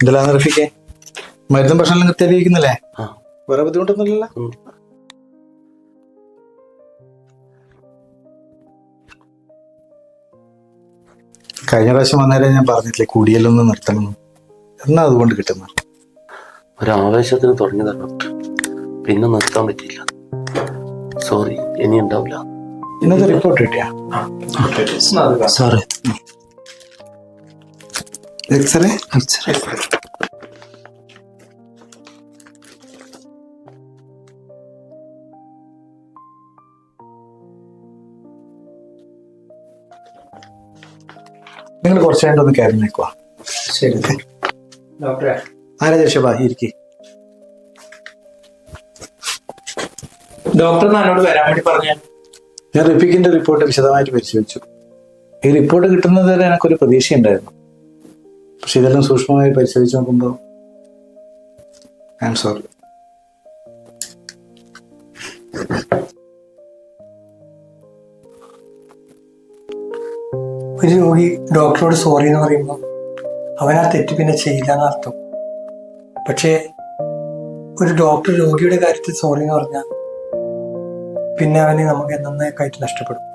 എന്തെല്ലാം റഫീഖേ, മരുന്നും ഭക്ഷണം കൃത്യമായിട്ട് കഴിക്കുന്നില്ലേ? വേറെ ബുദ്ധിമുട്ടൊന്നുമില്ലല്ലോ? കഴിഞ്ഞ പ്രാവശ്യം വന്നേരം ഞാൻ പറഞ്ഞിട്ടില്ലേ കുടിയെല്ലൊന്ന് നിർത്തണം. എന്നാ അതുകൊണ്ട് കിട്ടുന്ന ഒരാവേശത്തിന് തുടങ്ങിയതാ ഡോക്ടർ, പിന്നെ നിർത്താൻ പറ്റിയില്ല. സോറി, ഇനി ഉണ്ടാവില്ല. ഇന്നത്തെ റിപ്പോർട്ട് കിട്ടിയാ? സാറേ, എക്സ്റേ നിങ്ങൾ കുറച്ച് കഴിഞ്ഞിട്ട് ഒന്ന് കയറി നിൽക്കുക. ശരി ഡോക്ടറെ. ആരാ ജഷബാ ഇരിക്കി. ഡോക്ടർ എന്നോട് വരാൻ വേണ്ടി പറഞ്ഞ. ഞാൻ റഫീഖിന്റെ റിപ്പോർട്ട് വിശദമായിട്ട് പരിശോധിച്ചു. ഈ റിപ്പോർട്ട് കിട്ടുന്നത് വരെ എനിക്കൊരു പ്രതീക്ഷയുണ്ടായിരുന്നു. പക്ഷെ ഇതെല്ലാം സൂക്ഷ്മമായി പരിശോധിച്ച് നോക്കുമ്പോൾ ഐ ആം സോറി. ഒരു രോഗി ഡോക്ടറോട് സോറി എന്ന് പറയുമ്പോൾ അവൻ ആ തെറ്റ് പിന്നെ ചെയ്യില്ല എന്നർത്ഥം. പക്ഷേ ഒരു ഡോക്ടർ രോഗിയുടെ കാര്യത്തിൽ സോറി എന്ന് പറഞ്ഞാൽ പിന്നെ അവന് നമുക്ക് നന്നായിട്ട് നഷ്ടപ്പെടും.